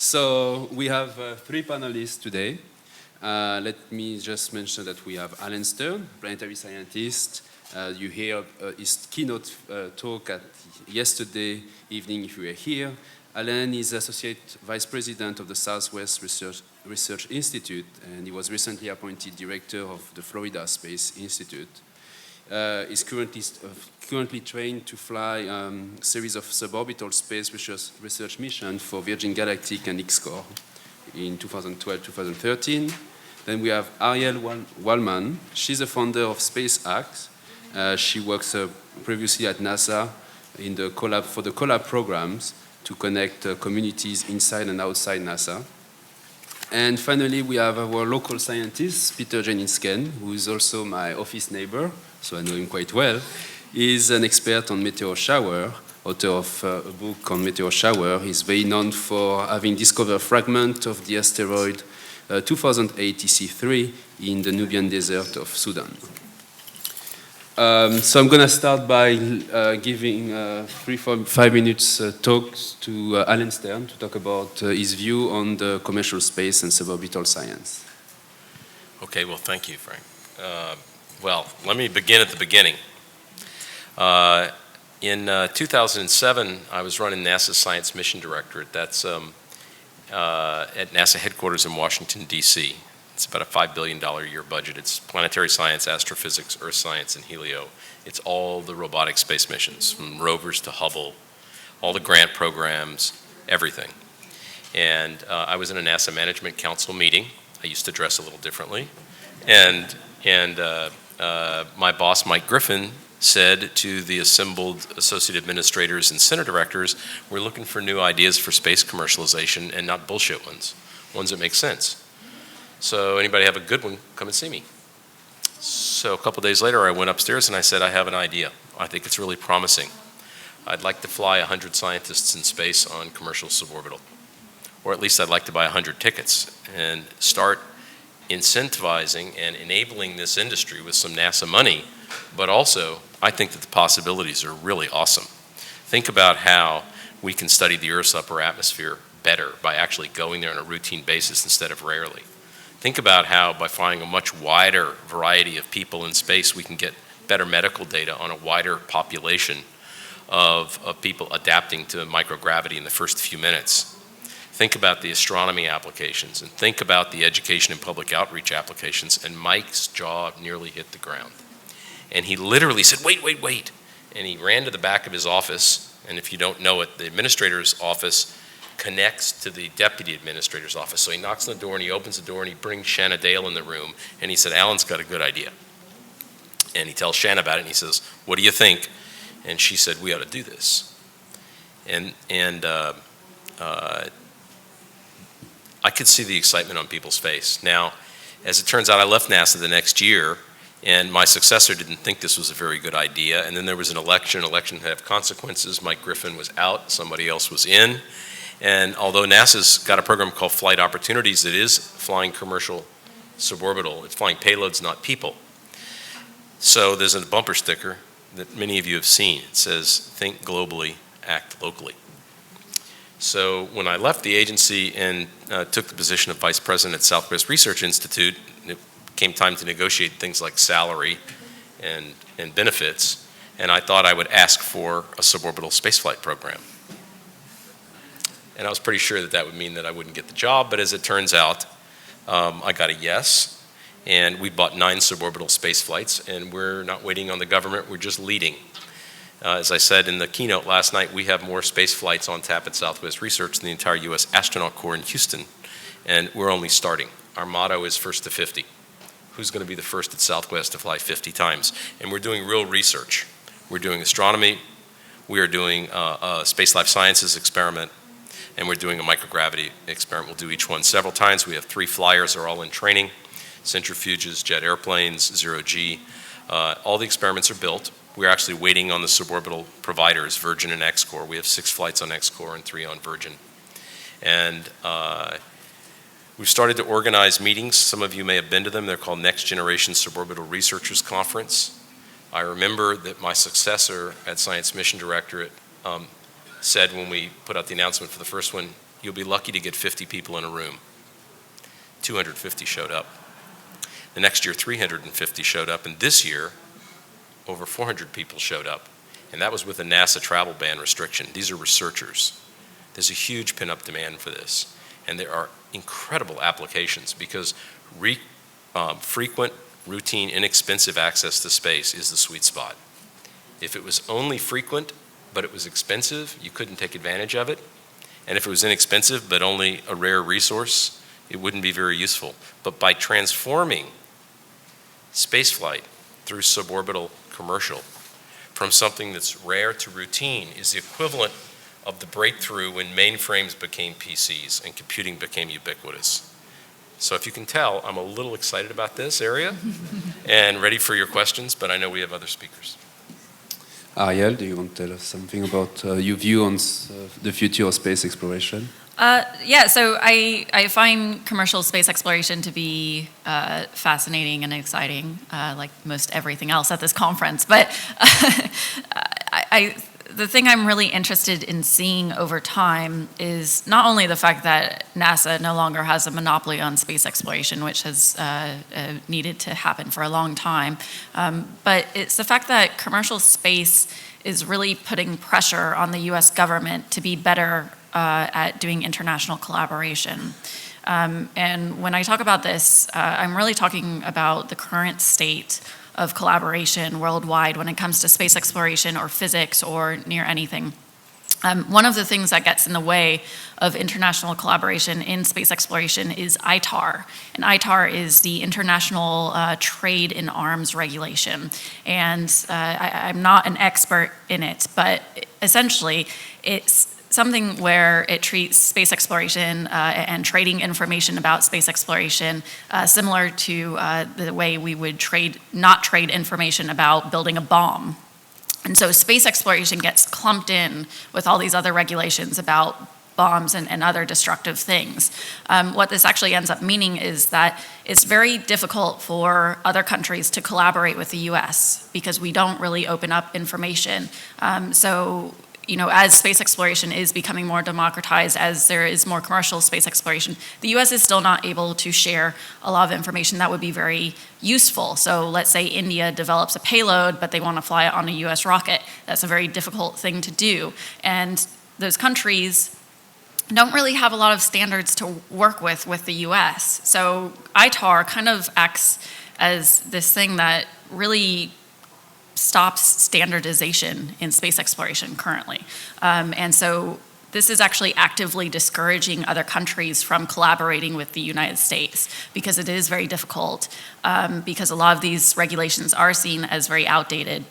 So we have three panelists today. Let me just mention that we have Alan Stern, planetary scientist. You hear his keynote talk at yesterday evening if you were here. Alan is Associate Vice President of the Southwest Research Institute, and he was recently appointed Director of the Florida Space Institute. Is currently trained to fly a series of suborbital space research missions for Virgin Galactic and X-Corps in 2012-2013. Then we have Ariel Wallman. She's the founder of SpaceX. She works previously at NASA for the collab programs to connect communities inside and outside NASA. And finally, we have our local scientist, Peter Jeninsken, who is also my office neighbor, so I know him quite well. He's an expert on meteor shower, author of a book on meteor shower. He's very known for having discovered a fragment of the asteroid 2008 EC3 in the Nubian desert of Sudan. So I'm going to start by giving 3-5 minutes talk to Alan Stern to talk about his view on the commercial space and suborbital science. Okay, well, thank you, Frank. Well, let me begin at the beginning. In 2007, I was running NASA's Science Mission Directorate. That's at NASA headquarters in Washington, D.C. It's about a $5 billion a year budget. It's planetary science, astrophysics, earth science, and helio. It's all the robotic space missions, from rovers to Hubble, all the grant programs, everything. And I was in a NASA Management Council meeting. I used to dress a little differently. And my boss, Mike Griffin, said to the assembled associate administrators and center directors, we're looking for new ideas for space commercialization and not bullshit ones that make sense. So anybody have a good one, come and see me. So a couple days later, I went upstairs and I said, I have an idea. I think it's really promising. I'd like to fly 100 scientists in space on commercial suborbital. Or at least I'd like to buy 100 tickets and start incentivizing and enabling this industry with some NASA money. But also, I think that the possibilities are really awesome. Think about how we can study the Earth's upper atmosphere better by actually going there on a routine basis instead of rarely. Think about how by finding a much wider variety of people in space, we can get better medical data on a wider population of people adapting to microgravity in the first few minutes. Think about the astronomy applications and think about the education and public outreach applications, and Mike's jaw nearly hit the ground. And he literally said, wait. And he ran to the back of his office, and if you don't know it, the administrator's office connects to the deputy administrator's office. So he knocks on the door and he opens the door and he brings Shanna Dale in the room and he said, Alan's got a good idea. And he tells Shanna about it and he says, what do you think? And she said, we ought to do this. And I could see the excitement on people's face. Now, as it turns out, I left NASA the next year and my successor didn't think this was a very good idea. And then there was an election had have consequences. Mike Griffin was out, somebody else was in. And although NASA's got a program called Flight Opportunities that is flying commercial suborbital, it's flying payloads, not people. So there's a bumper sticker that many of you have seen. It says, think globally, act locally. So when I left the agency and took the position of Vice President at Southwest Research Institute, it came time to negotiate things like salary and benefits, and I thought I would ask for a suborbital spaceflight program. And I was pretty sure that would mean that I wouldn't get the job, but as it turns out, I got a yes, and we bought 9 suborbital space flights, and we're not waiting on the government, we're just leading. As I said in the keynote last night, we have more space flights on tap at Southwest Research than the entire U.S. Astronaut Corps in Houston, and we're only starting. Our motto is first to 50. Who's going to be the first at Southwest to fly 50 times? And we're doing real research. We're doing astronomy, we are doing a space life sciences experiment, and we're doing a microgravity experiment. We'll do each one several times. We have 3 flyers are all in training, centrifuges, jet airplanes, zero-G. All the experiments are built. We're actually waiting on the suborbital providers, Virgin and X-Corps. We have 6 flights on X-Corps and 3 on Virgin. And we've started to organize meetings. Some of you may have been to them. They're called Next Generation Suborbital Researchers Conference. I remember that my successor at Science Mission Directorate said when we put out the announcement for the first one, you'll be lucky to get 50 people in a room. 250 showed up. The next year, 350 showed up, and this year, over 400 people showed up. And that was with a NASA travel ban restriction. These are researchers. There's a huge pin-up demand for this. And there are incredible applications because frequent, routine, inexpensive access to space is the sweet spot. If it was only frequent, but it was expensive, you couldn't take advantage of it. And if it was inexpensive, but only a rare resource, it wouldn't be very useful. But by transforming spaceflight through suborbital commercial from something that's rare to routine is the equivalent of the breakthrough when mainframes became PCs and computing became ubiquitous. So if you can tell, I'm a little excited about this area and ready for your questions, but I know we have other speakers. Ariel, do you want to tell us something about your view on the future of space exploration? Yeah, so I find commercial space exploration to be fascinating and exciting, like most everything else at this conference. But the thing I'm really interested in seeing over time is not only the fact that NASA no longer has a monopoly on space exploration, which has needed to happen for a long time, but it's the fact that commercial space is really putting pressure on the US government to be better at doing international collaboration. And when I talk about this, I'm really talking about the current state of collaboration worldwide when it comes to space exploration or physics or near anything. One of the things that gets in the way of international collaboration in space exploration is ITAR. And ITAR is the International Trade in Arms Regulation. And I'm not an expert in it, but essentially it's something where it treats space exploration and trading information about space exploration similar to the way we would not trade information about building a bomb. And so space exploration gets clumped in with all these other regulations about bombs and other destructive things. What this actually ends up meaning is that it's very difficult for other countries to collaborate with the US because we don't really open up information. As space exploration is becoming more democratized, as there is more commercial space exploration, the US is still not able to share a lot of information that would be very useful. So let's say India develops a payload, but they want to fly it on a US rocket. That's a very difficult thing to do. And those countries don't really have a lot of standards to work with the US. So ITAR kind of acts as this thing that really stops standardization in space exploration currently. And so this is actually actively discouraging other countries from collaborating with the United States because it is very difficult because a lot of these regulations are seen as very outdated.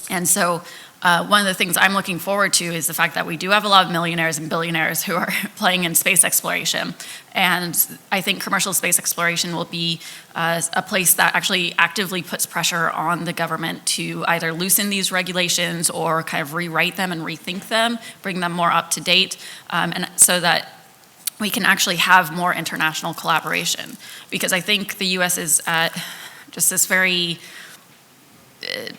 And so one of the things I'm looking forward to is the fact that we do have a lot of millionaires and billionaires who are playing in space exploration. And I think commercial space exploration will be a place that actually actively puts pressure on the government to either loosen these regulations or kind of rewrite them and rethink them, bring them more up to date, and so that we can actually have more international collaboration. Because I think the US is at just this very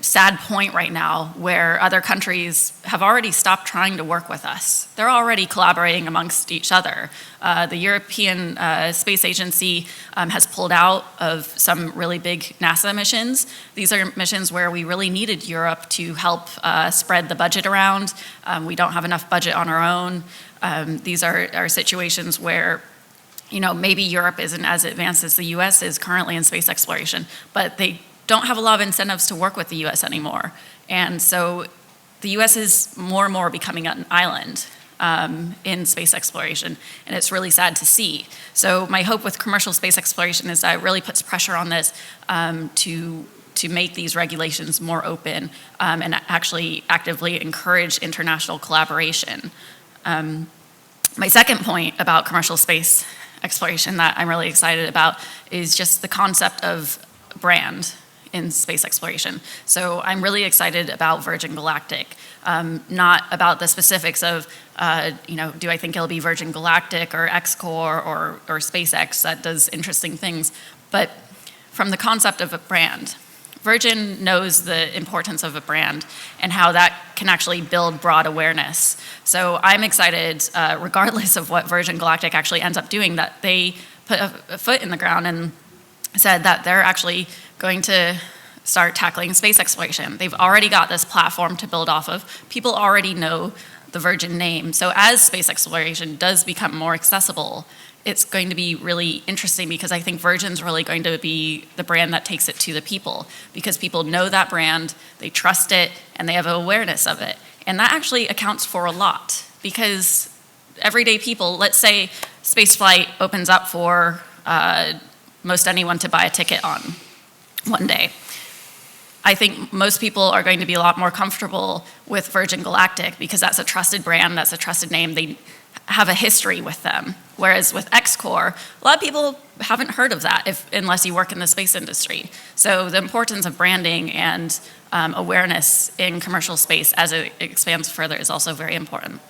sad point right now where other countries have already stopped trying to work with us. They're already collaborating amongst each other. The European Space Agency has pulled out of some really big NASA missions. These are missions where we really needed Europe to help spread the budget around. We don't have enough budget on our own. These are situations where maybe Europe isn't as advanced as the US is currently in space exploration, but they don't have a lot of incentives to work with the US anymore. And so the US is more and more becoming an island in space exploration, and it's really sad to see. So my hope with commercial space exploration is that it really puts pressure on this to make these regulations more open and actually actively encourage international collaboration. My second point about commercial space exploration that I'm really excited about is just the concept of brand in space exploration. So I'm really excited about Virgin Galactic, not about the specifics of, do I think it'll be Virgin Galactic or XCore or SpaceX that does interesting things, but from the concept of a brand. Virgin knows the importance of a brand and how that can actually build broad awareness. So I'm excited, regardless of what Virgin Galactic actually ends up doing, that they put a foot in the ground and said that they're actually going to start tackling space exploration. They've already got this platform to build off of. People already know the Virgin name. So as space exploration does become more accessible, it's going to be really interesting, because I think Virgin's really going to be the brand that takes it to the people, because people know that brand, they trust it, and they have awareness of it. And that actually accounts for a lot, because everyday people, let's say spaceflight opens up for most anyone to buy a ticket on one day. I think most people are going to be a lot more comfortable with Virgin Galactic, because that's a trusted brand, that's a trusted name. They have a history with them. Whereas with X-Core, a lot of people haven't heard of that unless you work in the space industry. So the importance of branding and awareness in commercial space as it expands further is also very important.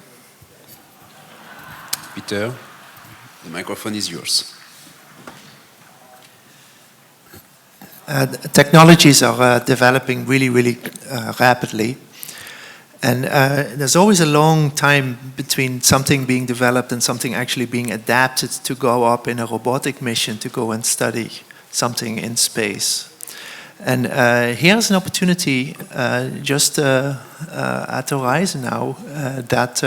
Peter, the microphone is yours. Technologies are developing really rapidly. And there's always a long time between something being developed and something actually being adapted to go up in a robotic mission to go and study something in space. And here's an opportunity just at the horizon now that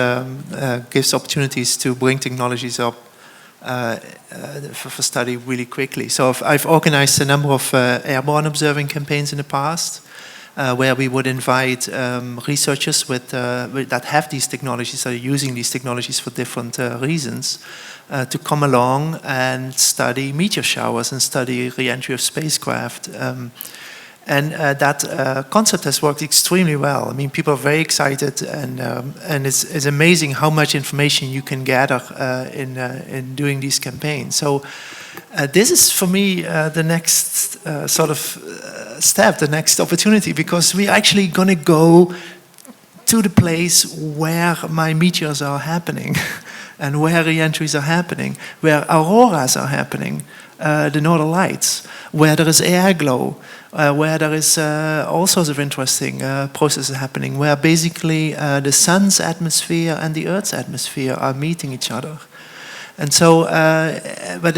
gives opportunities to bring technologies up for study really quickly. So I've organized a number of airborne observing campaigns in the past, where we would invite researchers that have these technologies, are using these technologies for different reasons, to come along and study meteor showers and study re-entry of spacecraft. That concept has worked extremely well. I mean, people are very excited, and it's amazing how much information you can gather in doing these campaigns. So this is, for me, the next sort of step, the next opportunity, because we're actually going to go to the place where my meteors are happening and where re-entries are happening, where auroras are happening, the northern lights, where there is air glow, where there is all sorts of interesting processes happening, where basically the sun's atmosphere and the Earth's atmosphere are meeting each other. And so, where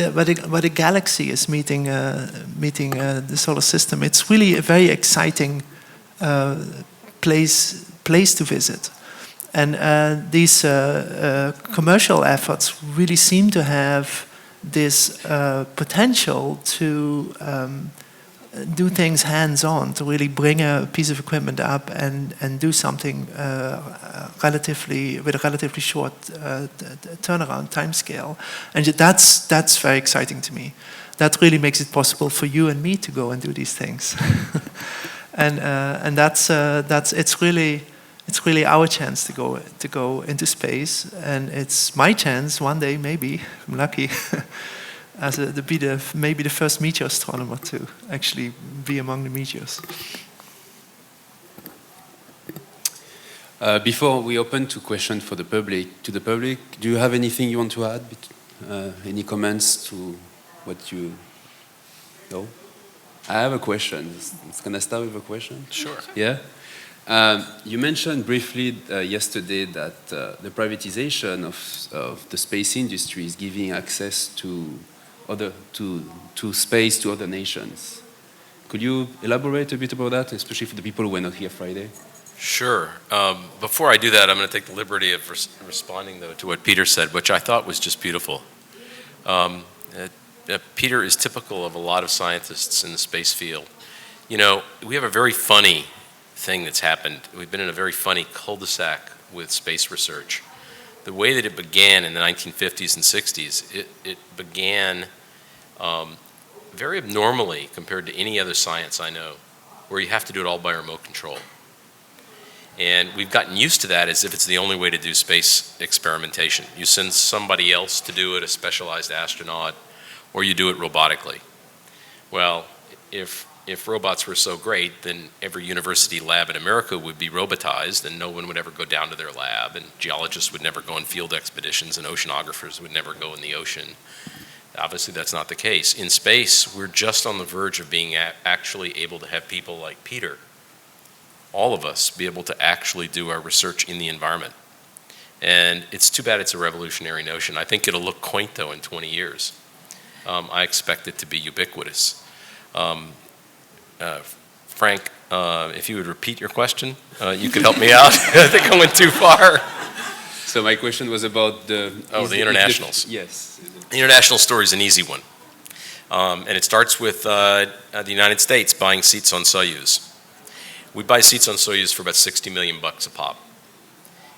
the galaxy is meeting the solar system, it's really a very exciting place to visit. And these commercial efforts really seem to have this potential to do things hands-on, to really bring a piece of equipment up and do something with a relatively short turnaround timescale. And that's very exciting to me. That really makes it possible for you and me to go and do these things. and that's it's really our chance to go into space, and it's my chance one day, maybe, if I'm lucky, to be maybe the first meteor astronomer to actually be among the meteors. Before we open to questions for the public, do you have anything you want to add? Any comments to what you know? I have a question. It's going to start with a question. Sure. Yeah. You mentioned briefly yesterday that the privatization of the space industry is giving access to space to other nations. Could you elaborate a bit about that, especially for the people who were not here Friday? Sure. Before I do that, I'm going to take the liberty of responding, though, to what Peter said, which I thought was just beautiful. Peter is typical of a lot of scientists in the space field. You know, we have a very funny thing that's happened. We've been in a very funny cul-de-sac with space research. The way that it began in the 1950s and 60s, it began very abnormally compared to any other science I know, where you have to do it all by remote control. And we've gotten used to that as if it's the only way to do space experimentation. You send somebody else to do it, a specialized astronaut, or you do it robotically. Well, if robots were so great, then every university lab in America would be robotized, and no one would ever go down to their lab, and geologists would never go on field expeditions, and oceanographers would never go in the ocean. Obviously, that's not the case. In space, we're just on the verge of being actually able to have people like Peter all of us, be able to actually do our research in the environment. And it's too bad it's a revolutionary notion. I think it'll look quaint, though, in 20 years. I expect it to be ubiquitous. Frank, if you would repeat your question, you could help me out. I think I went too far. So my question was about the internationals. Yes. The international story is an easy one. And it starts with the United States buying seats on Soyuz. We buy seats on Soyuz for about $60 million a pop.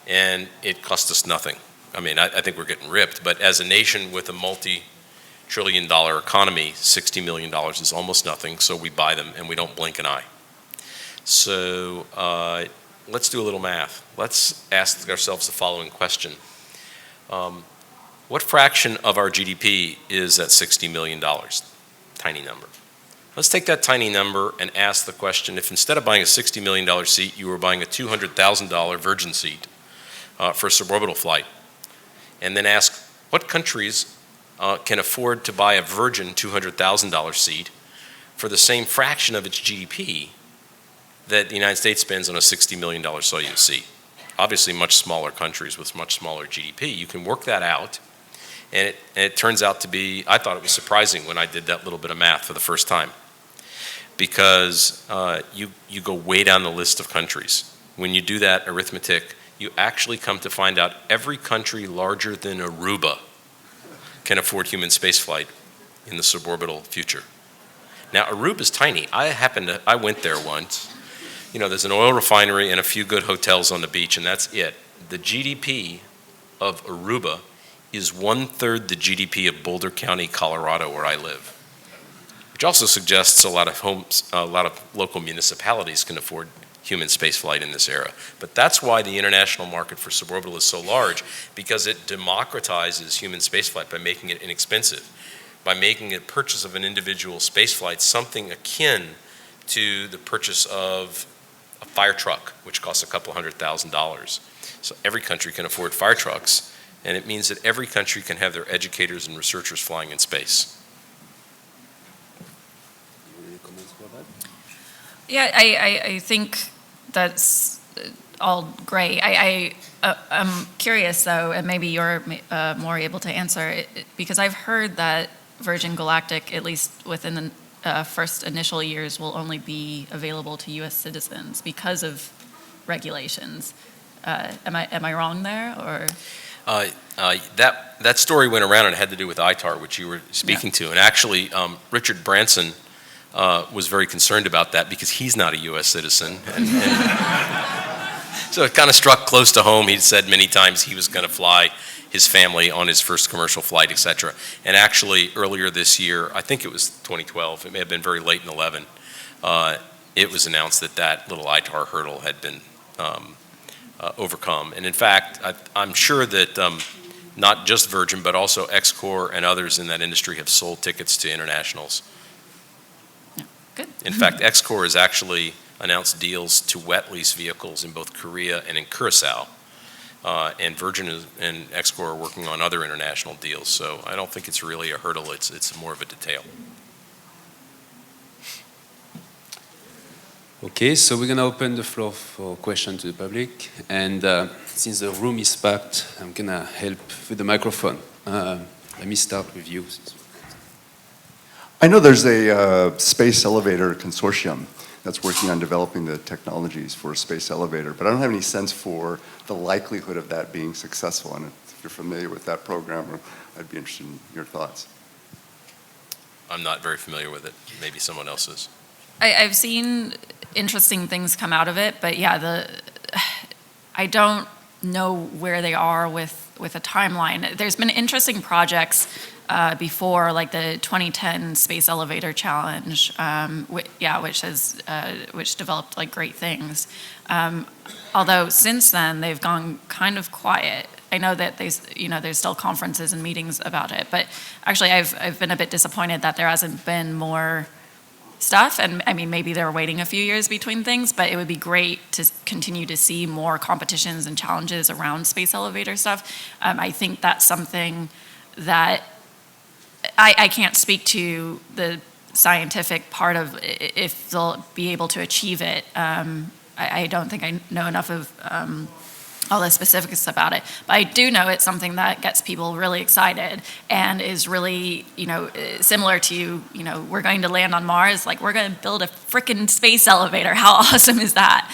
And it cost us nothing. I mean, I think we're getting ripped, but as a nation with a multi-trillion-dollar economy, $60 million is almost nothing, so we buy them and we don't blink an eye. So let's do a little math. Let's ask ourselves the following question. What fraction of our GDP is that $60 million? Tiny number. Let's take that tiny number and ask the question, if instead of buying a $60 million seat, you were buying a $200,000 Virgin seat for a suborbital flight, and then ask what countries can afford to buy a Virgin $200,000 seat for the same fraction of its GDP that the United States spends on a $60 million Soyuz seat. Obviously much smaller countries with much smaller GDP. You can work that out, and it turns out to be, I thought it was surprising when I did that little bit of math for the first time, because you go way down the list of countries. When you do that arithmetic, you actually come to find out every country larger than Aruba can afford human spaceflight in the suborbital future. Now, Aruba's tiny. I went there once. You know, there's an oil refinery and a few good hotels on the beach, and that's it. The GDP of Aruba is 1/3 the GDP of Boulder County, Colorado, where I live, which also suggests a lot of local municipalities can afford human spaceflight in this era. But that's why the international market for suborbital is so large, because it democratizes human spaceflight by making it inexpensive, by making the purchase of an individual spaceflight something akin to the purchase of a fire truck, which costs a couple $100,000. So every country can afford fire trucks, and it means that every country can have their educators and researchers flying in space. Any comments about that? Yeah, I think that's all great. I'm curious, though, and maybe you're more able to answer, because I've heard that Virgin Galactic, at least within the first initial years, will only be available to U.S. citizens because of regulations. Am I wrong there, or? That story went around and it had to do with ITAR, which you were speaking to. And actually, Richard Branson was very concerned about that because he's not a U.S. citizen. And so it kind of struck close to home. He said many times he was going to fly his family on his first commercial flight, etc. And actually, earlier this year, I think it was 2012, it may have been very late in 2011, it was announced that that little ITAR hurdle had been overcome. And in fact, I'm sure that not just Virgin, but also X-Corp and others in that industry have sold tickets to internationals. Yeah, good. In fact, X-Corp has actually announced deals to wet lease vehicles in both Korea and in Curacao. And Virgin and X-Corp are working on other international deals. So I don't think it's really a hurdle, it's more of a detail. Okay, so we're going to open the floor for questions to the public. And since the room is packed, I'm going to help with the microphone. Let me start with you. I know there's a space elevator consortium that's working on developing the technologies for a space elevator, but I don't have any sense for the likelihood of that being successful. And if you're familiar with that program, I'd be interested in your thoughts. I'm not very familiar with it. Maybe someone else is. I've seen interesting things come out of it, but yeah, I don't know where they are with a timeline. There's been interesting projects before, like the 2010 Space Elevator Challenge, which developed like great things. Although since then they've gone kind of quiet. I know that there's still conferences and meetings about it, but actually I've been a bit disappointed that there hasn't been more stuff. And I mean, maybe they're waiting a few years between things, but it would be great to continue to see more competitions and challenges around space elevator stuff. I think that's something that I can't speak to the scientific part of if they'll be able to achieve it. I don't think I know enough of all the specifics about it. But I do know it's something that gets people really excited and is really, similar to, we're going to land on Mars, like we're going to build a frickin' space elevator. How awesome is that?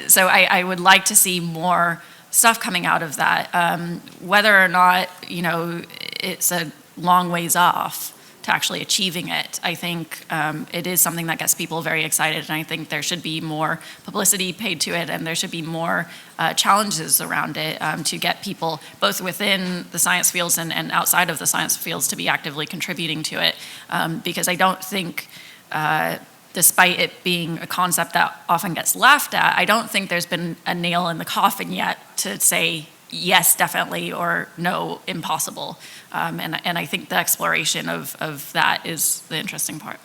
So I would like to see more stuff coming out of that. Whether or not, it's a long ways off to actually achieving it. I think it is something that gets people very excited, and I think there should be more publicity paid to it, and there should be more challenges around it to get people both within the science fields and outside of the science fields to be actively contributing to it. Because I don't think, despite it being a concept that often gets laughed at, I don't think there's been a nail in the coffin yet to say yes, definitely, or no, impossible. And I think the exploration of that is the interesting part.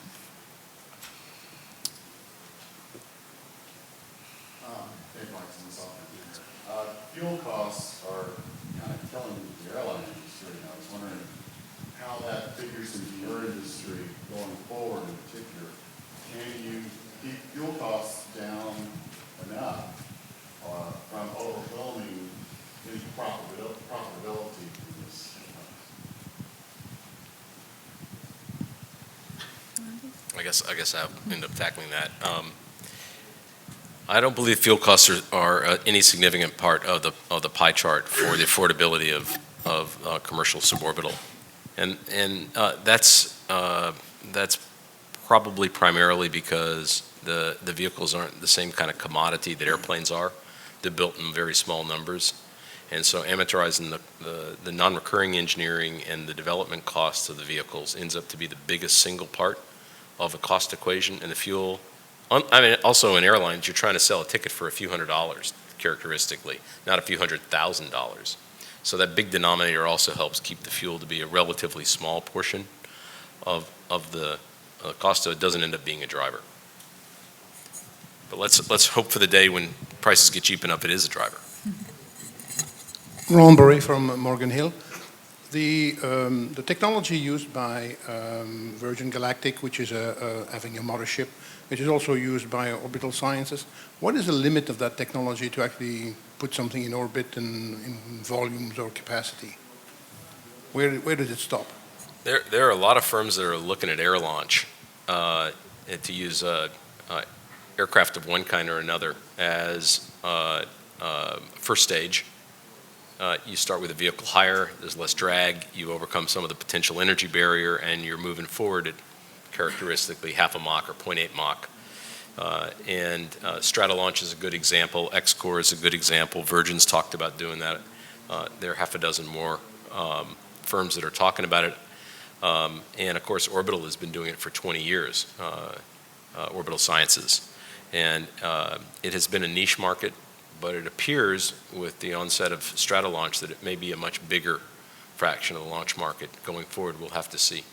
Fuel costs are kind of killing the airline industry. I was wondering how that figures into your industry going forward in particular. Can you keep fuel costs down enough from overwhelming any profitability in this? I guess I'll end up tackling that. I don't believe fuel costs are any significant part of the pie chart for the affordability of commercial suborbital, and that's probably primarily because the vehicles aren't the same kind of commodity that airplanes are. They're built in very small numbers, and so amortizing the non-recurring engineering and the development costs of the vehicles ends up to be the biggest single part of a cost equation, and the fuel. Also in airlines, you're trying to sell a ticket for a few $100s, characteristically, not a few $100,000. So that big denominator also helps keep the fuel to be a relatively small portion of the cost, so it doesn't end up being a driver. But let's hope for the day when prices get cheap enough, it is a driver. Ron Burry from Morgan Hill. The technology used by Virgin Galactic, which is having a mothership, which is also used by Orbital Sciences. What is the limit of that technology to actually put something in orbit in volumes or capacity? Where does it stop? There are a lot of firms that are looking at air launch to use aircraft of one kind or another as first stage. You start with a vehicle higher, there's less drag, you overcome some of the potential energy barrier, and you're moving forward at characteristically half a Mach or 0.8 Mach. And Stratolaunch is a good example, X-Core is a good example, Virgin's talked about doing that. There are half a dozen more firms that are talking about it. And of course, Orbital has been doing it for 20 years, Orbital Sciences. And it has been a niche market, but it appears with the onset of Stratolaunch that it may be a much bigger fraction of the launch market going forward. We'll have to see.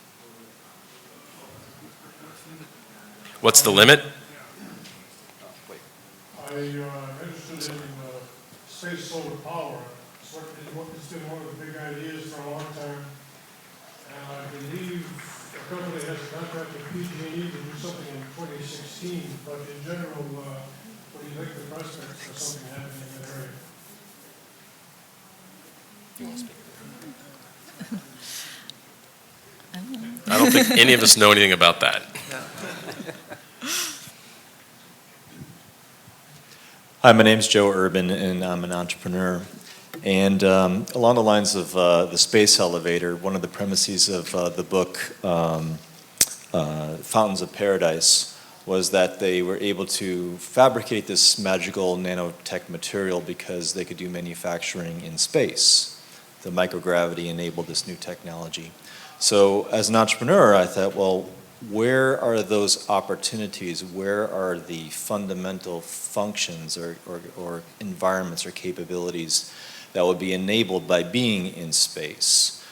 What's the limit? I'm interested in space solar power. It's been one of the big ideas for a long time. And I believe the company has a contract with PG&E to do something in 2016. But in general, what do you think the prospects for something happening in that area? You want to speak? I don't think any of us know anything about that. Hi, my name's Joe Urban, and I'm an entrepreneur. And along the lines of the space elevator, one of the premises of the book, Fountains of Paradise, was that they were able to fabricate this magical nanotech material because they could do manufacturing in space. The microgravity enabled this new technology. So as an entrepreneur, I thought, well, where are those opportunities? Where are the fundamental functions or environments or capabilities that would be enabled by being in space?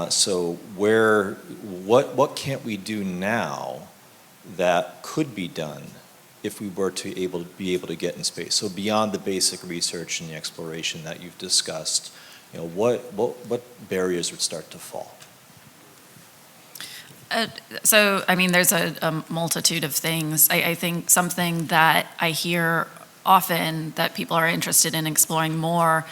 So what can't we do now that could be done if we were to be able to get in space? So beyond the basic research and the exploration that you've discussed, what barriers would start to fall? So, I mean, there's a multitude of things. I think something that I hear often that people are interested in exploring more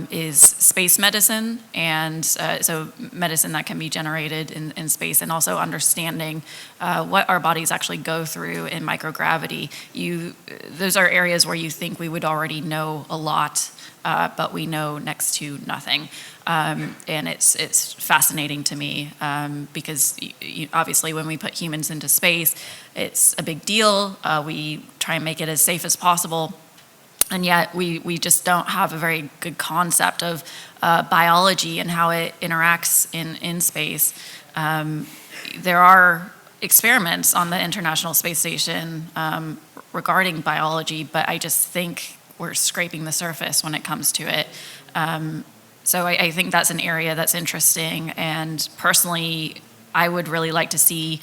is space medicine, and so medicine that can be generated in space, and also understanding what our bodies actually go through in microgravity. Those are areas where you think we would already know a lot, but we know next to nothing. And it's fascinating to me because obviously when we put humans into space, it's a big deal. We try and make it as safe as possible. And yet we just don't have a very good concept of biology and how it interacts in space. There are experiments on the International Space Station regarding biology, but I just think we're scraping the surface when it comes to it. So I think that's an area that's interesting, and personally, I would really like to see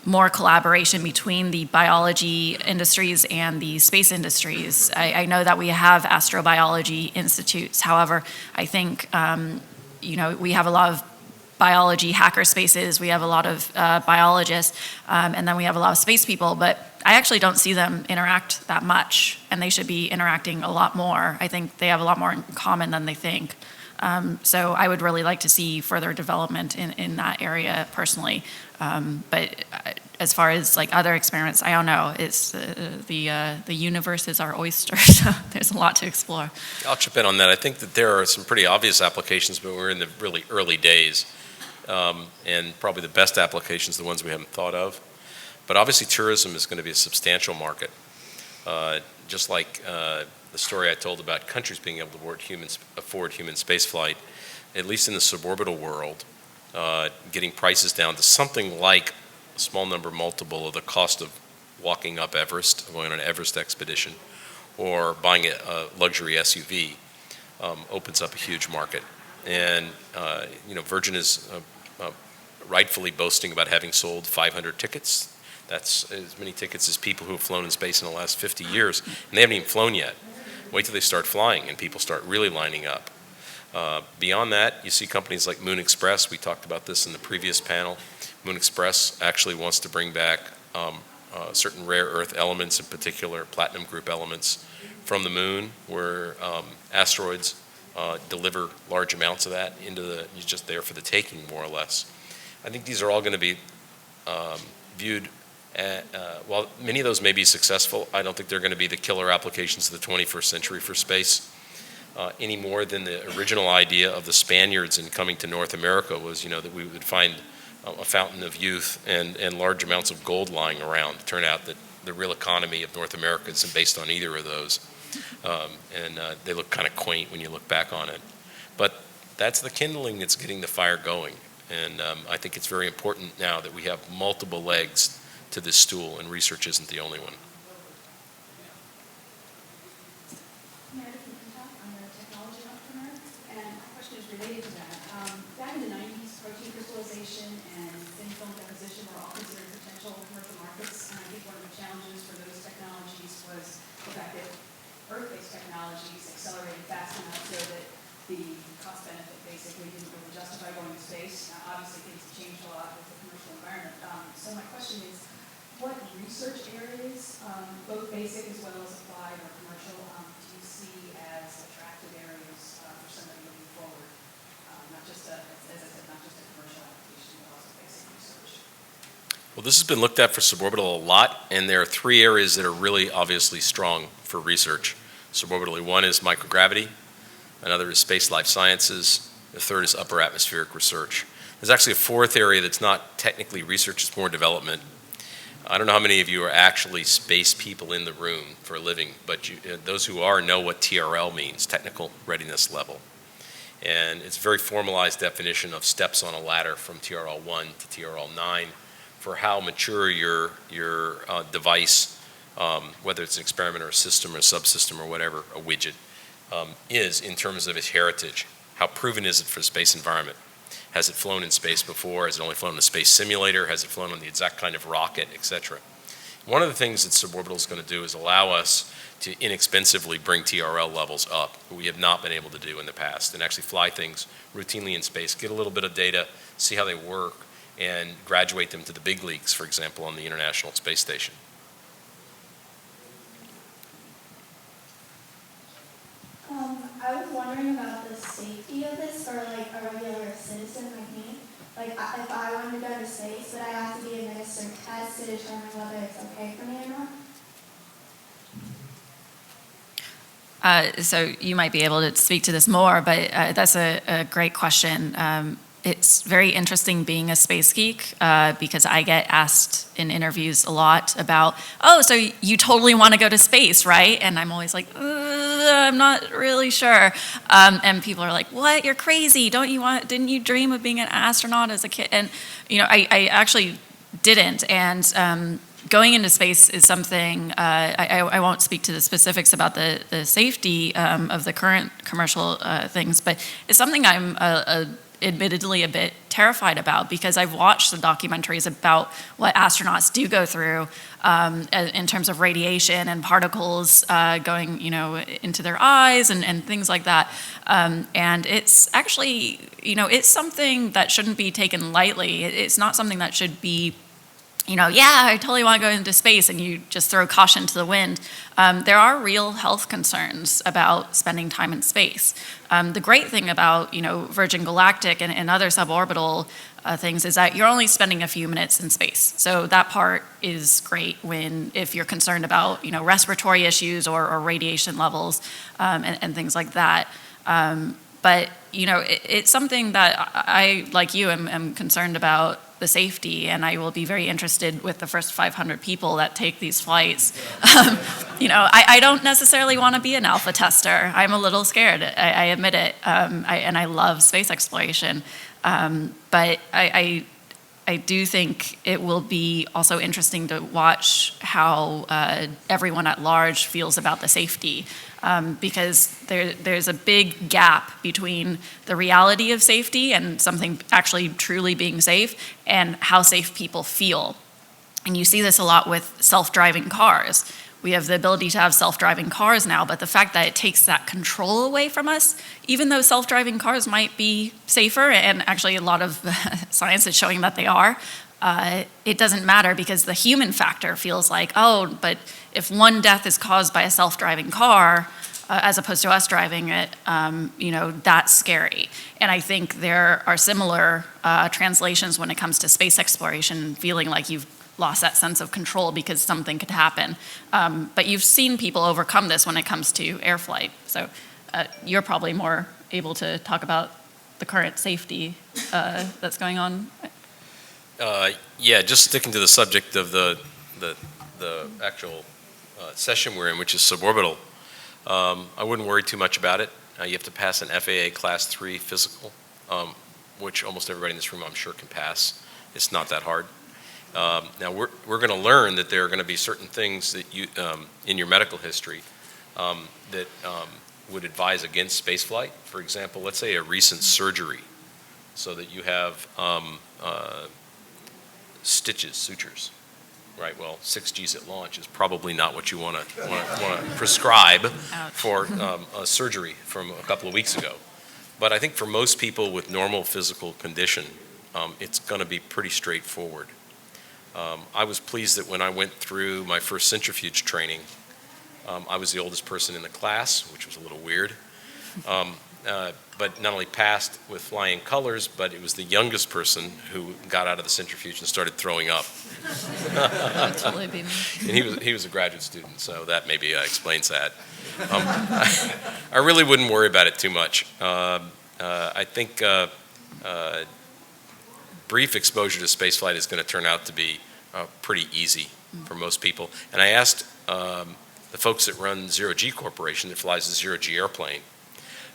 more collaboration between the biology industries and the space industries. I know that we have astrobiology institutes. However, I think we have a lot of biology hacker spaces. We have a lot of biologists, and then we have a lot of space people. But I actually don't see them interact that much, and they should be interacting a lot more. I think they have a lot more in common than they think. So I would really like to see further development in that area personally. But as far as like other experiments, I don't know. It's the universe is our oyster, so there's a lot to explore. I'll chip in on that. I think that there are some pretty obvious applications, but we're in the really early days. And probably the best applications are the ones we haven't thought of. But obviously tourism is going to be a substantial market. Just like the story I told about countries being able to afford human spaceflight, at least in the suborbital world, getting prices down to something like a small number multiple of the cost of walking up Everest, going on an Everest expedition, or buying a luxury SUV, opens up a huge market. And Virgin is rightfully boasting about having sold 500 tickets. That's as many tickets as people who have flown in space in the last 50 years, and they haven't even flown yet. Wait till they start flying and people start really lining up. Beyond that, you see companies like Moon Express. We talked about this in the previous panel. Moon Express actually wants to bring back certain rare earth elements, in particular platinum group elements, from the moon, where asteroids deliver large amounts of that into you're just there for the taking, more or less. I think these are all going to be viewed. While many of those may be successful, I don't think they're going to be the killer applications of the 21st century for space any more than the original idea of the Spaniards in coming to North America was, that we would find a fountain of youth and large amounts of gold lying around. It turned out that the real economy of North America isn't based on either of those. And they look kind of quaint when you look back on it. But that's the kindling that's getting the fire going. And I think it's very important now that we have multiple legs to this stool, and research isn't the only one. I'm a technology entrepreneur, and my question is related to that. Back in the 90s, protein crystallization and thin film deposition were all considered potential commercial markets, and I think one of the challenges for those technologies was the fact that Earth-based technologies accelerated fast enough so that the cost benefit basically didn't really justify going to space. Now, obviously, things have changed a lot with the commercial environment. So my question is, what research areas, both basic as well as applied or commercial, do you see as attractive areas for somebody moving forward? Not just as I said, not just a commercial application, but also basic research. Well, this has been looked at for suborbital a lot, and there are three areas that are really obviously strong for research suborbitally. One is microgravity, another is space life sciences, the third is upper atmospheric research. There's actually a fourth area that's not technically research, it's more development. I don't know how many of you are actually space people in the room for a living, but those who are know what TRL means, technical readiness level. And it's a very formalized definition of steps on a ladder from TRL 1 to TRL 9 for how mature your device, whether it's an experiment or a system or a subsystem or whatever, a widget, is in terms of its heritage. How proven is it for the space environment? Has it flown in space before? Has it only flown in a space simulator? Has it flown on the exact kind of rocket, etc.? One of the things that Suborbital is going to do is allow us to inexpensively bring TRL levels up, that we have not been able to do in the past, and actually fly things routinely in space, get a little bit of data, see how they work, and graduate them to the big leagues, for example, on the International Space Station. Like, if I wanted to go to space, would I have to be administered tests to determine whether it's okay for me or not? So you might be able to speak to this more, but that's a great question. It's very interesting being a space geek because I get asked in interviews a lot about, oh, so you totally want to go to space, right? And I'm always like, I'm not really sure. And people are like, what? You're crazy. Didn't you dream of being an astronaut as a kid? And, I actually didn't. And going into space is something, I won't speak to the specifics about the safety of the current commercial things, but it's something I'm admittedly a bit terrified about because I've watched the documentaries about what astronauts do go through in terms of radiation and particles going, into their eyes and things like that. And it's actually, it's something that shouldn't be taken lightly. It's not something that should be, yeah, I totally want to go into space, and you just throw caution to the wind. There are real health concerns about spending time in space. The great thing about, Virgin Galactic and other suborbital things is that you're only spending a few minutes in space. So that part is great if you're concerned about, respiratory issues or radiation levels and things like that. But, it's something that I, like you, am concerned about the safety, and I will be very interested with the first 500 people that take these flights. I don't necessarily want to be an alpha tester. I'm a little scared, I admit it, and I love space exploration. But I do think it will be also interesting to watch how everyone at large feels about the safety. Because there's a big gap between the reality of safety and something actually truly being safe and how safe people feel. And you see this a lot with self-driving cars. We have the ability to have self-driving cars now, but the fact that it takes that control away from us, even though self-driving cars might be safer, and actually a lot of science is showing that they are, it doesn't matter because the human factor feels like, oh, but if one death is caused by a self-driving car, as opposed to us driving it, that's scary. And I think there are similar translations when it comes to space exploration, feeling like you've lost that sense of control because something could happen. But you've seen people overcome this when it comes to air flight. So you're probably more able to talk about the current safety that's going on. Yeah, just sticking to the subject of the actual session we're in, which is suborbital. I wouldn't worry too much about it. You have to pass an FAA Class 3 physical, which almost everybody in this room, I'm sure, can pass. It's not that hard. Now, we're going to learn that there are going to be certain things that you, in your medical history, that would advise against spaceflight. For example, let's say a recent surgery, so that you have sutures. Right, well, 6Gs at launch is probably not what you want to prescribe for a surgery from a couple of weeks ago. But I think for most people with normal physical condition, it's going to be pretty straightforward. I was pleased that when I went through my first centrifuge training, I was the oldest person in the class, which was a little weird. But not only passed with flying colors, but it was the youngest person who got out of the centrifuge and started throwing up. Totally be me. And he was a graduate student, so that maybe explains that. I really wouldn't worry about it too much. I think brief exposure to spaceflight is going to turn out to be pretty easy for most people. And I asked the folks that run Zero G Corporation that flies the Zero G airplane,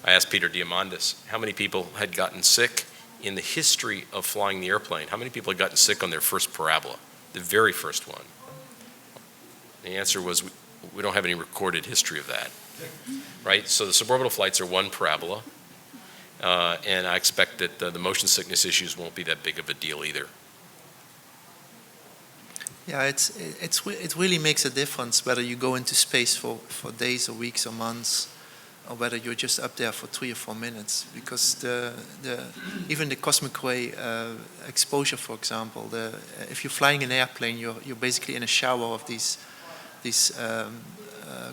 I asked Peter Diamandis how many people had gotten sick in the history of flying the airplane. How many people had gotten sick on their first parabola, the very first one? The answer was we don't have any recorded history of that, right? So the suborbital flights are one parabola, and I expect that the motion sickness issues won't be that big of a deal either. Yeah, it really makes a difference whether you go into space for days or weeks or months, or whether you're just up there for 3 or 4 minutes, because even the cosmic ray exposure, for example, if you're flying an airplane, you're basically in a shower of these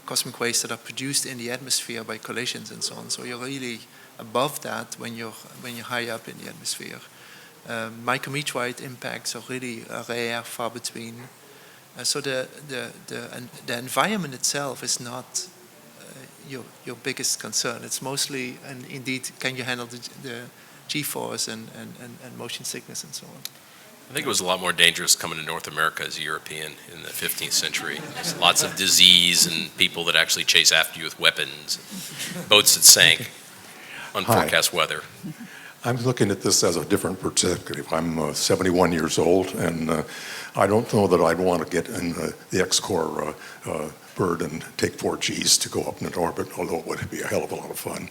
cosmic rays that are produced in the atmosphere by collisions and so on. So you're really above that when you're high up in the atmosphere. Micrometeorite impacts are really rare, far between. So the environment itself is not your biggest concern. It's mostly, and indeed, can you handle the G-force and motion sickness and so on. I think it was a lot more dangerous coming to North America as a European in the 15th century. There's lots of disease and people that actually chase after you with weapons, boats that sank, unforecast weather. I'm looking at this as a different perspective. I'm 71 years old, and I don't know that I'd want to get in the X-Corps bird and take 4 Gs to go up in orbit, although it would be a hell of a lot of fun.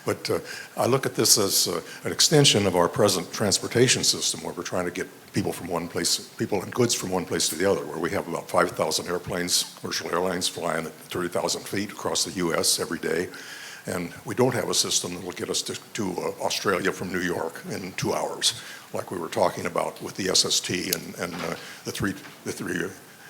But I look at this as an extension of our present transportation system, where we're trying to get people and goods from one place to the other, where we have about 5,000 airplanes, commercial airlines flying at 30,000 feet across the U.S. every day. And we don't have a system that will get us to Australia from New York in 2 hours, like we were talking about with the SST and the three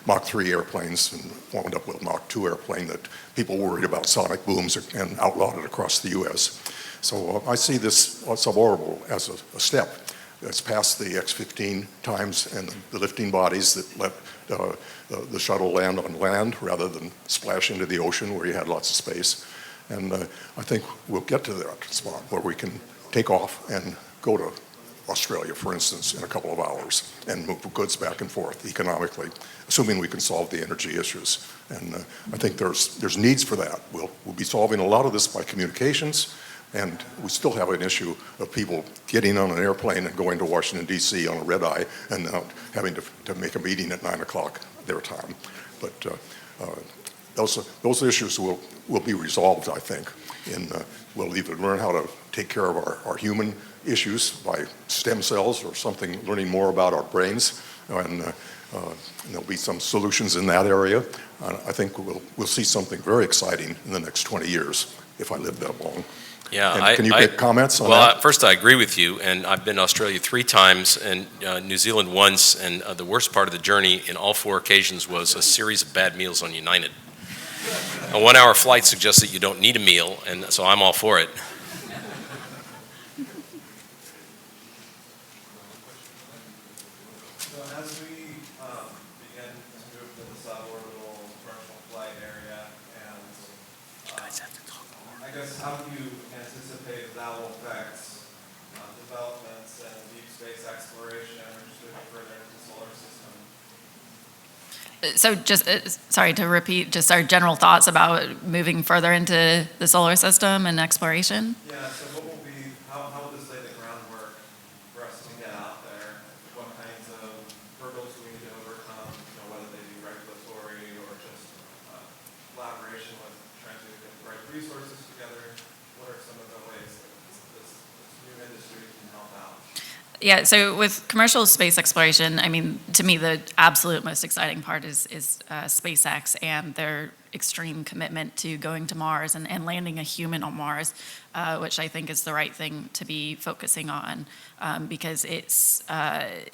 Mach 3 airplanes, and wound up with a Mach 2 airplane that people worried about sonic booms and outlawed it across the U.S. So I see this suborbital as a step that's past the X-15 times and the lifting bodies that let the shuttle land on land rather than splash into the ocean where you had lots of space. And I think we'll get to that spot where we can take off and go to Australia, for instance, in a couple of hours and move goods back and forth economically, assuming we can solve the energy issues. And I think there's needs for that. We'll be solving a lot of this by communications, and we still have an issue of people getting on an airplane and going to Washington, D.C. on a red eye and now having to make a meeting at 9 o'clock their time. But those issues will be resolved, I think. We'll either learn how to take care of our human issues by stem cells or something, learning more about our brains, and there'll be some solutions in that area. I think we'll see something very exciting in the next 20 years, if I live that long. Yeah, can you make comments on that? Well, first I agree with you, and I've been to Australia 3 times and New Zealand once, and the worst part of the journey in all 4 occasions was a series of bad meals on United. A 1-hour flight suggests that you don't need a meal, and so I'm all for it. So as we begin to move to the suborbital commercial flight area, and I guess how do you anticipate that will affect developments and deep space exploration, or just moving further into the solar system? So just, sorry to repeat, just our general thoughts about moving further into the solar system and exploration? Yeah, so what will be, how will this lay the groundwork for us to get out there? What kinds of hurdles do we need to overcome, whether they be regulatory or just collaboration with trying to get the right resources together? What are some of the ways that this new industry can help out? Yeah, so with commercial space exploration, I mean, to me, the absolute most exciting part is SpaceX and their extreme commitment to going to Mars and landing a human on Mars, which I think is the right thing to be focusing on, because it's, I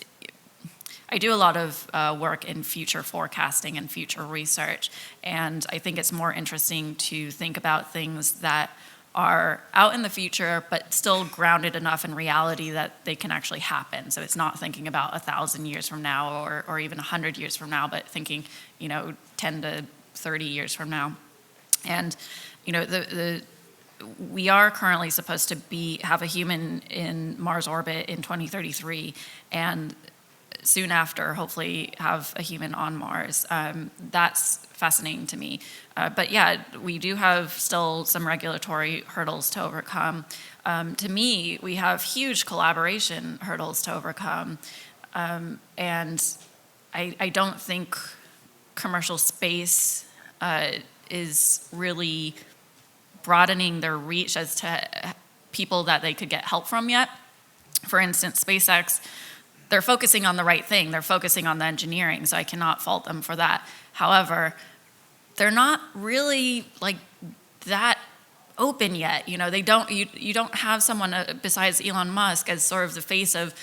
do a lot of work in future forecasting and future research, and I think it's more interesting to think about things that are out in the future, but still grounded enough in reality that they can actually happen. So it's not thinking about 1,000 years from now or even 100 years from now, but thinking, 10 to 30 years from now. And, we are currently supposed to have a human in Mars orbit in 2033, and soon after, hopefully have a human on Mars. That's fascinating to me. But yeah, we do have still some regulatory hurdles to overcome. To me, we have huge collaboration hurdles to overcome. And I don't think commercial space is really broadening their reach as to people that they could get help from yet. For instance, SpaceX, they're focusing on the right thing. They're focusing on the engineering, so I cannot fault them for that. However, they're not really like that open yet. You don't have someone besides Elon Musk as sort of the face of,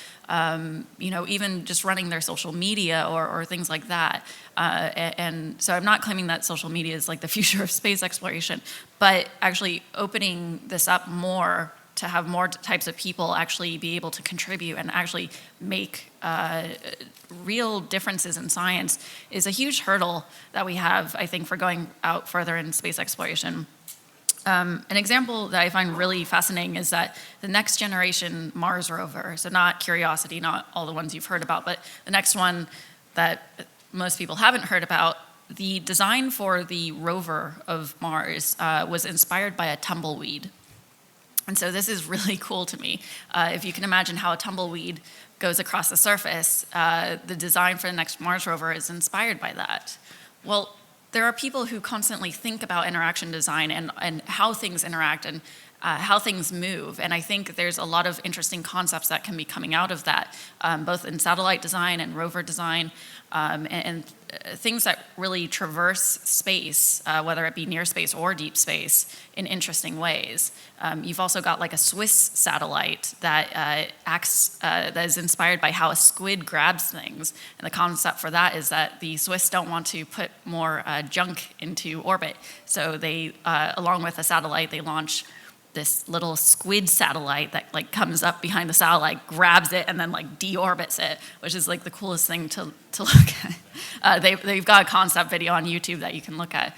even just running their social media or things like that. And so I'm not claiming that social media is like the future of space exploration, but actually opening this up more to have more types of people actually be able to contribute and actually make real differences in science is a huge hurdle that we have, I think, for going out further in space exploration. An example that I find really fascinating is that the next generation Mars rover, so not Curiosity, not all the ones you've heard about, but the next one that most people haven't heard about, the design for the rover of Mars was inspired by a tumbleweed. And so this is really cool to me. If you can imagine how a tumbleweed goes across the surface, the design for the next Mars rover is inspired by that. Well, there are people who constantly think about interaction design and how things interact and how things move. And I think there's a lot of interesting concepts that can be coming out of that, both in satellite design and rover design, and things that really traverse space, whether it be near space or deep space, in interesting ways. You've also got like a Swiss satellite that that is inspired by how a squid grabs things. And the concept for that is that the Swiss don't want to put more junk into orbit. So they, along with a satellite, they launch this little squid satellite that like comes up behind the satellite, grabs it, and then like deorbits it, which is like the coolest thing to look at. They've got a concept video on YouTube that you can look at.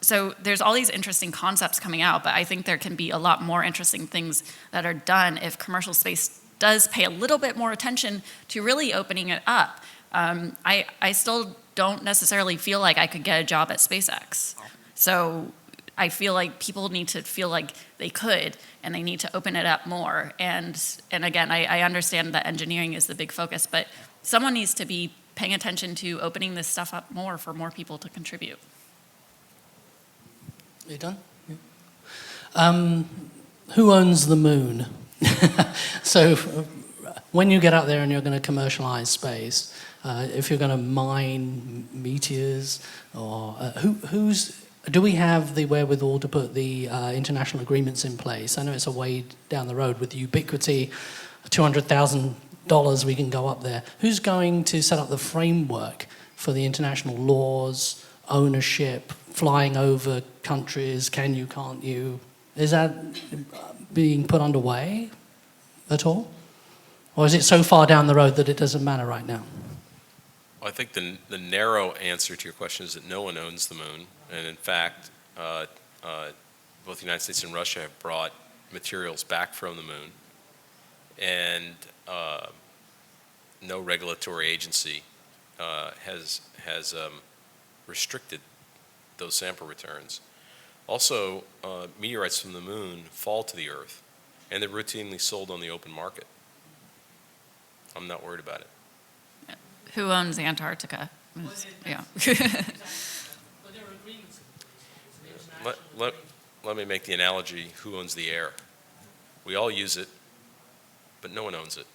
So there's all these interesting concepts coming out, but I think there can be a lot more interesting things that are done if commercial space does pay a little bit more attention to really opening it up. I still don't necessarily feel like I could get a job at SpaceX. So I feel like people need to feel like they could, and they need to open it up more. And again, I understand that engineering is the big focus, but someone needs to be paying attention to opening this stuff up more for more people to contribute. You done? Yeah. Who owns the moon? So when you get out there and you're going to commercialize space, if you're going to mine meteors, or do we have the wherewithal to put the international agreements in place? I know it's a way down the road with the ubiquity, $200,000 we can go up there. Who's going to set up the framework for the international laws, ownership, flying over countries, can you, can't you? Is that being put underway at all? Or is it so far down the road that it doesn't matter right now? Well, I think the narrow answer to your question is that no one owns the moon. And in fact, both the United States and Russia have brought materials back from the moon. And no regulatory agency has restricted those sample returns. Also, meteorites from the moon fall to the Earth, and they're routinely sold on the open market. I'm not worried about it. Who owns Antarctica? Yeah. Let me make the analogy, who owns the air? We all use it, but no one owns it.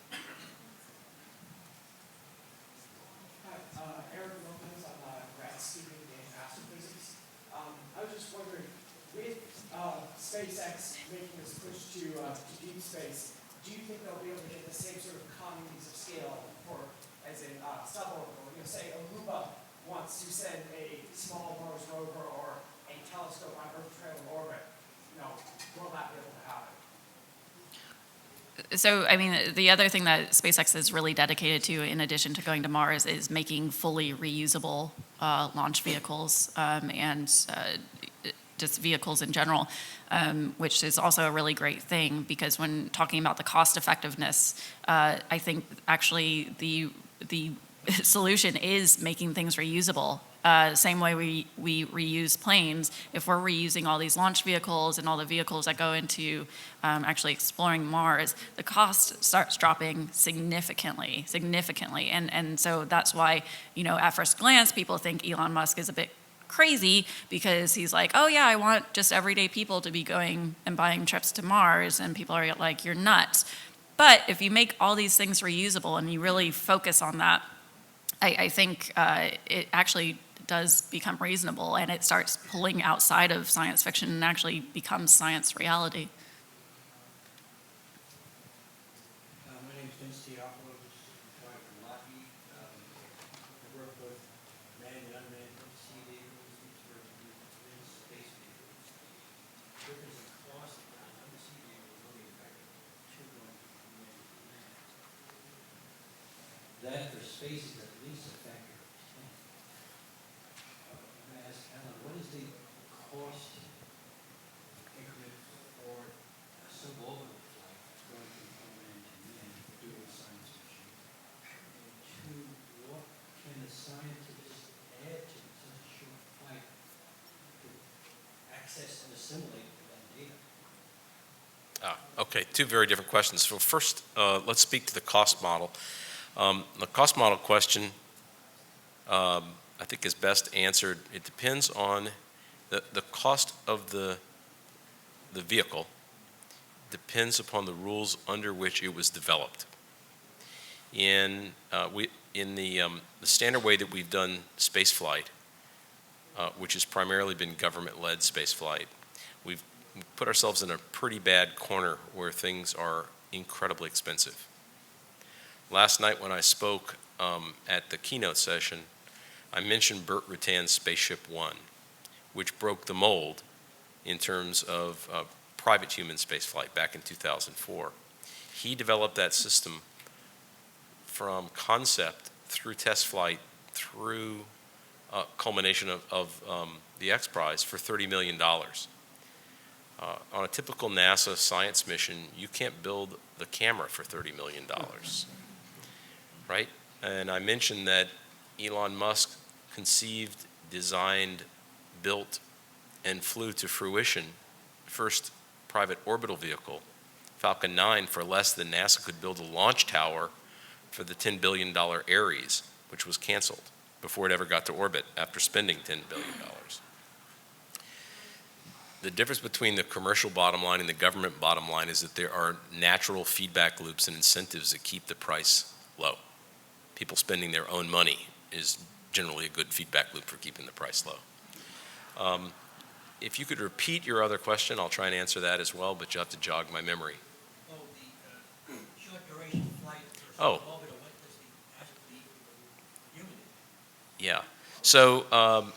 I was just wondering, with SpaceX making this push to deep space, do you think they'll be able to get the same sort of economies of scale for, as in suborbital? You know, say Aruba wants to send a small Mars rover or a telescope on Earth trailing orbit. You know, will that be able to happen? So, I mean, the other thing that SpaceX is really dedicated to, in addition to going to Mars, is making fully reusable launch vehicles and just vehicles in general, which is also a really great thing, because when talking about the cost effectiveness, I think actually the solution is making things reusable. Same way we reuse planes. If we're reusing all these launch vehicles and all the vehicles that go into actually exploring Mars, the cost starts dropping significantly. And so that's why, you know, at first glance, people think Elon Musk is a bit crazy, because he's like, oh yeah, I want just everyday people to be going and buying trips to Mars, and people are like, you're nuts. But if you make all these things reusable and you really focus on that, I think it actually does become reasonable, and it starts pulling outside of science fiction and actually becomes science reality. My name is Vince Teopoulos, I'm from Lockheed. I work with manned and unmanned sea vehicles, space vehicles. The difference in cost on undersea vehicles is only a that for space is at least a factor of 10. I'm going to ask Alan, what is the cost increment for a suborbital flight going from man to man doing a science mission? And two, what can a scientist add to such a short flight to access and assimilate that data? Okay, two very different questions. So first, let's speak to the cost model. The cost model question, I think, is best answered. It depends on the cost of the vehicle depends upon the rules under which it was developed. In the standard way that we've done space flight, which has primarily been government-led space flight, we've put ourselves in a pretty bad corner where things are incredibly expensive. Last night when I spoke at the keynote session, I mentioned Burt Rutan's Spaceship One, which broke the mold in terms of private human spaceflight back in 2004. He developed that system from concept through test flight through culmination of the X Prize for $30 million. On a typical NASA science mission, you can't build the camera for $30 million, right? And I mentioned that Elon Musk conceived, designed, built, and flew to fruition the first private orbital vehicle, Falcon 9, for less than NASA could build a launch tower for the $10 billion Ares, which was canceled before it ever got to orbit after spending $10 billion. The difference between the commercial bottom line and the government bottom line is that there are natural feedback loops and incentives that keep the price low. People spending their own money is generally a good feedback loop for keeping the price low. If you could repeat your other question, I'll try and answer that as well, but you have to jog my memory. Oh, the short duration flight for Oh. suborbital, what does the human? Yeah. So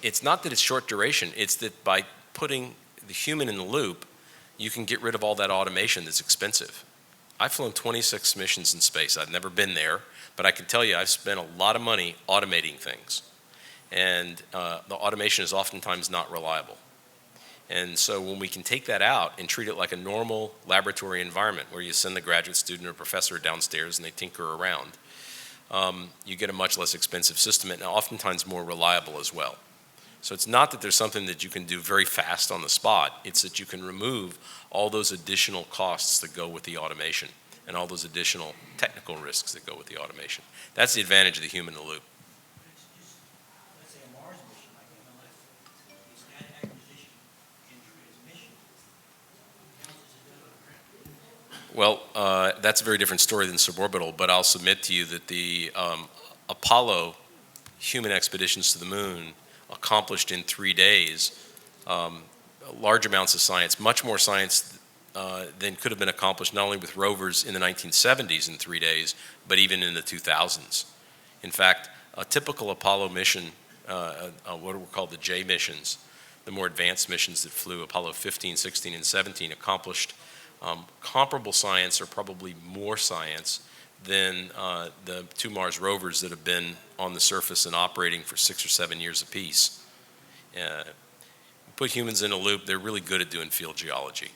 it's not that it's short duration, it's that by putting the human in the loop, you can get rid of all that automation that's expensive. I've flown 26 missions in space. I've never been there, but I can tell you I've spent a lot of money automating things. And the automation is oftentimes not reliable. And so when we can take that out and treat it like a normal laboratory environment where you send the graduate student or professor downstairs and they tinker around, you get a much less expensive system and oftentimes more reliable as well. So it's not that there's something that you can do very fast on the spot, it's that you can remove all those additional costs that go with the automation and all those additional technical risks that go with the automation. That's the advantage of the human in the loop. It's just, let's say a Mars mission, like MLS, is data acquisition and transmission counts as a Well, that's a very different story than suborbital, but I'll submit to you that the Apollo human expeditions to the moon accomplished in 3 days large amounts of science, much more science than could have been accomplished not only with rovers in the 1970s in 3 days, but even in the 2000s. In fact, a typical Apollo mission, what are called the J missions, the more advanced missions that flew, Apollo 15, 16, and 17, accomplished comparable science or probably more science than the 2 Mars rovers that have been on the surface and operating for 6 or 7 years apiece. Put humans in a loop, they're really good at doing field geology.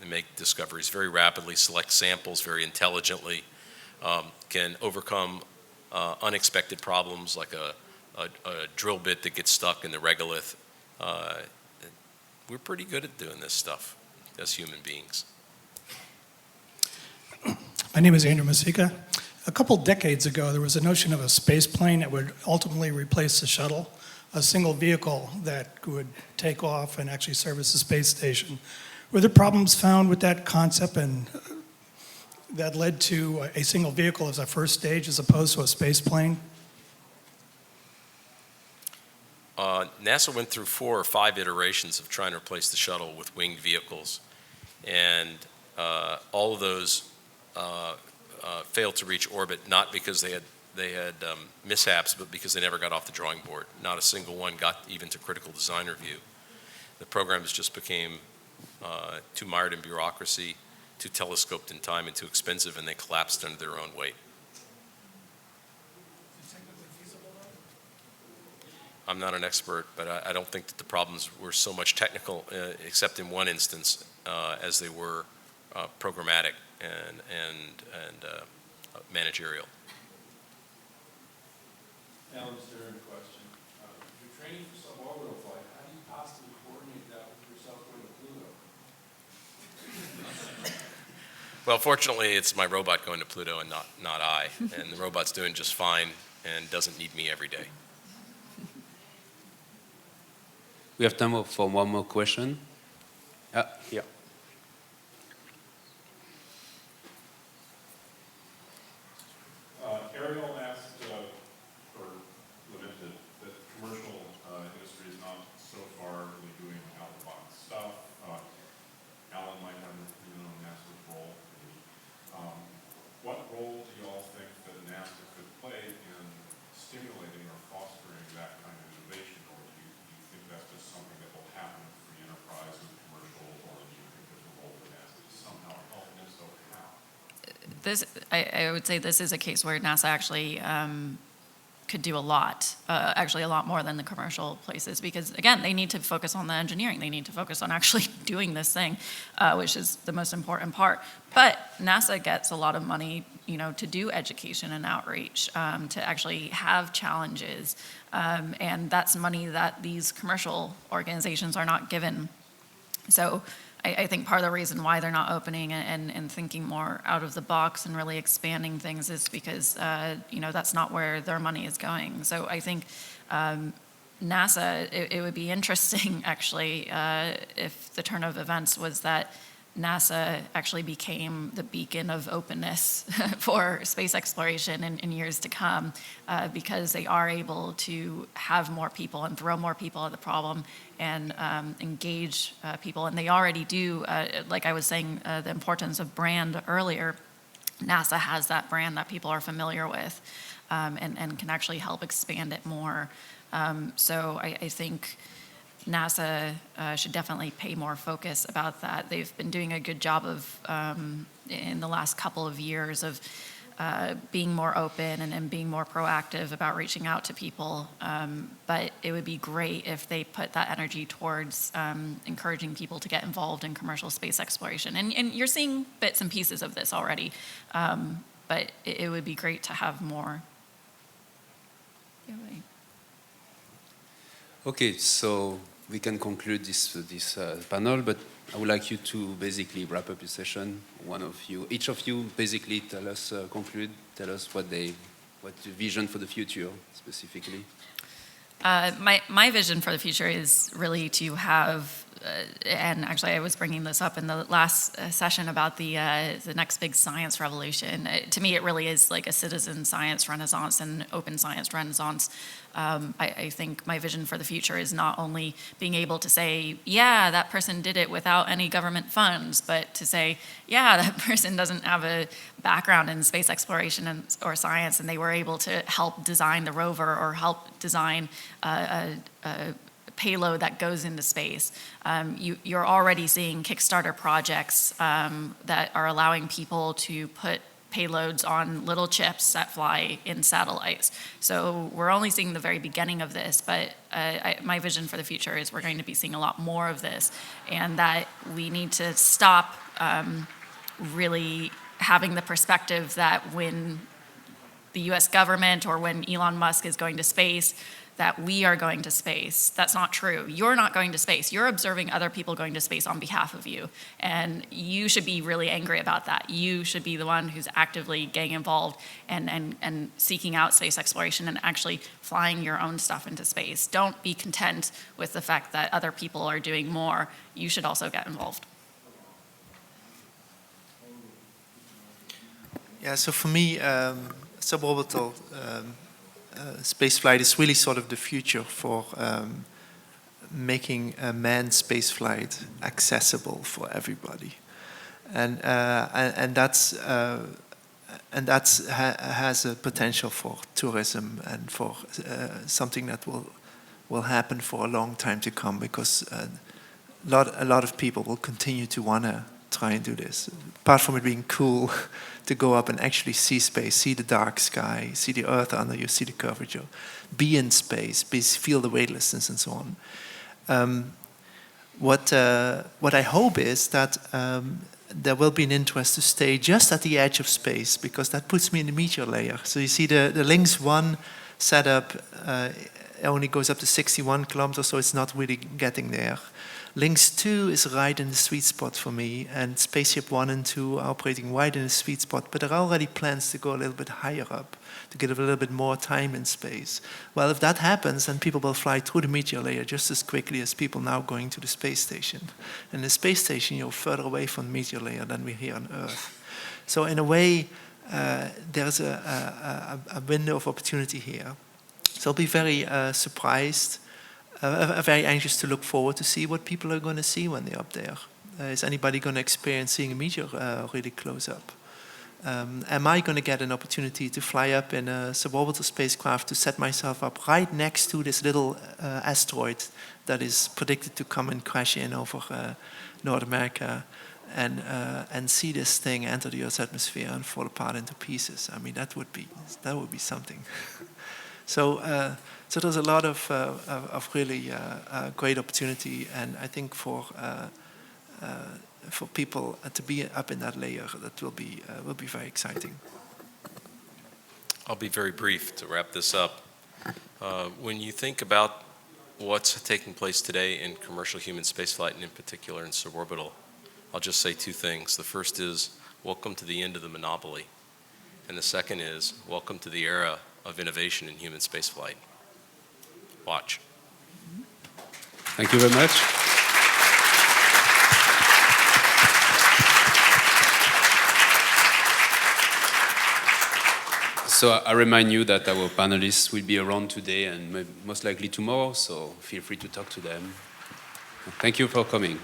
They make discoveries very rapidly, select samples very intelligently, can overcome unexpected problems like a drill bit that gets stuck in the regolith. We're pretty good at doing this stuff as human beings. My name is Andrew Masika. A couple decades ago, there was a notion of a space plane that would ultimately replace the shuttle, a single vehicle that would take off and actually service the space station. Were there problems found with that concept and that led to a single vehicle as a first stage as opposed to a space plane? NASA went through 4 or 5 iterations of trying to replace the shuttle with winged vehicles, and all of those failed to reach orbit, not because they had mishaps, but because they never got off the drawing board. Not a single one got even to critical design review. The programs just became too mired in bureaucracy, too telescoped in time, and too expensive, and they collapsed under their own weight. I'm not an expert, but I don't think that the problems were so much technical, except in one instance, as they were programmatic and managerial. Alan Stern question. You're training for suborbital flight. How do you possibly coordinate that with yourself going to Pluto? Well, fortunately, it's my robot going to Pluto and not I. And the robot's doing just fine and doesn't need me every day. We have time for one more question. Here. Ariel asked for limited that commercial industry is not so far really doing out-of-the-box stuff. Alan might have NASA's role. What role do you all think that NASA could play in stimulating or fostering that kind of innovation, or do you think that's just something that will happen in free enterprise and commercial, or do you think there's a role for NASA to somehow help, and if so, how? I would say this is a case where NASA actually could do a lot, actually a lot more than the commercial places, because again, they need to focus on the engineering. They need to focus on actually doing this thing, which is the most important part. But NASA gets a lot of money, to do education and outreach, to actually have challenges, and that's money that these commercial organizations are not given. So I think part of the reason why they're not opening and thinking more out of the box and really expanding things is because, that's not where their money is going. So I think NASA, it would be interesting, actually, if the turn of events was that NASA actually became the beacon of openness for space exploration in years to come, because they are able to have more people and throw more people at the problem and engage people. And they already do, like I was saying, the importance of brand earlier. NASA has that brand that people are familiar with, and can actually help expand it more. So I think NASA should definitely pay more focus about that. They've been doing a good job of, in the last couple of years, of being more open and being more proactive about reaching out to people. But it would be great if they put that energy towards encouraging people to get involved in commercial space exploration. And you're seeing bits and pieces of this already, but it would be great to have more. Okay, so we can conclude this panel, but I would like you to basically wrap up your session. Each of you, basically tell us what the vision for the future specifically. My vision for the future is really to have, and actually I was bringing this up in the last session about the next big science revolution. To me, it really is like a citizen science renaissance and open science renaissance. I think my vision for the future is not only being able to say, yeah, that person did it without any government funds, but to say, yeah, that person doesn't have a background in space exploration or science, and they were able to help design the rover or help design a payload that goes into space. You're already seeing Kickstarter projects that are allowing people to put payloads on little chips that fly in satellites. So we're only seeing the very beginning of this, but my vision for the future is we're going to be seeing a lot more of this, and that we need to stop really having the perspective that when the US government or when Elon Musk is going to space, that we are going to space. That's not true. You're not going to space. You're observing other people going to space on behalf of you. And you should be really angry about that. You should be the one who's actively getting involved and seeking out space exploration and actually flying your own stuff into space. Don't be content with the fact that other people are doing more. You should also get involved. Yeah, so for me, suborbital spaceflight is really sort of the future for making a manned spaceflight accessible for everybody, and that's has a potential for tourism and for something that will happen for a long time to come, because a lot of people will continue to want to try and do this. Apart from it being cool to go up and actually see space, see the dark sky, see the Earth under you, see the curvature, be in space, feel the weightlessness and so on. What I hope is that there will be an interest to stay just at the edge of space, because that puts me in the Meteor layer. So you see the Lynx 1 setup only goes up to 61 kilometers, so it's not really getting there. Lynx 2 is right in the sweet spot for me, and Spaceship 1 and 2 are operating right in the sweet spot, but there are already plans to go a little bit higher up, to get a little bit more time in space. Well, if that happens, then people will fly through the Meteor layer just as quickly as people now going to the space station. And the space station, you're further away from the Meteor layer than we're here on Earth. So in a way, there's a window of opportunity here. So I'll be very surprised, very anxious to look forward to see what people are going to see when they're up there. Is anybody going to experience seeing a meteor really close up? Am I going to get an opportunity to fly up in a suborbital spacecraft to set myself up right next to this little asteroid that is predicted to come and crash in over North America, and see this thing enter the Earth's atmosphere and fall apart into pieces? I mean, that would be something. So there's a lot of really great opportunity, and I think for people to be up in that layer, that will be very exciting. I'll be very brief to wrap this up. When you think about what's taking place today in commercial human spaceflight, and in particular in suborbital, I'll just say two things. The first is, welcome to the end of the monopoly. And the second is, welcome to the era of innovation in human spaceflight. Watch. Thank you very much. So I remind you that our panelists will be around today and most likely tomorrow, so feel free to talk to them. Thank you for coming.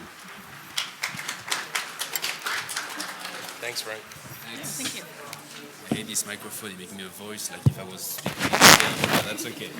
Thanks, Frank. Thank you. I hate this microphone, it's making a voice like if I was speaking. That's okay.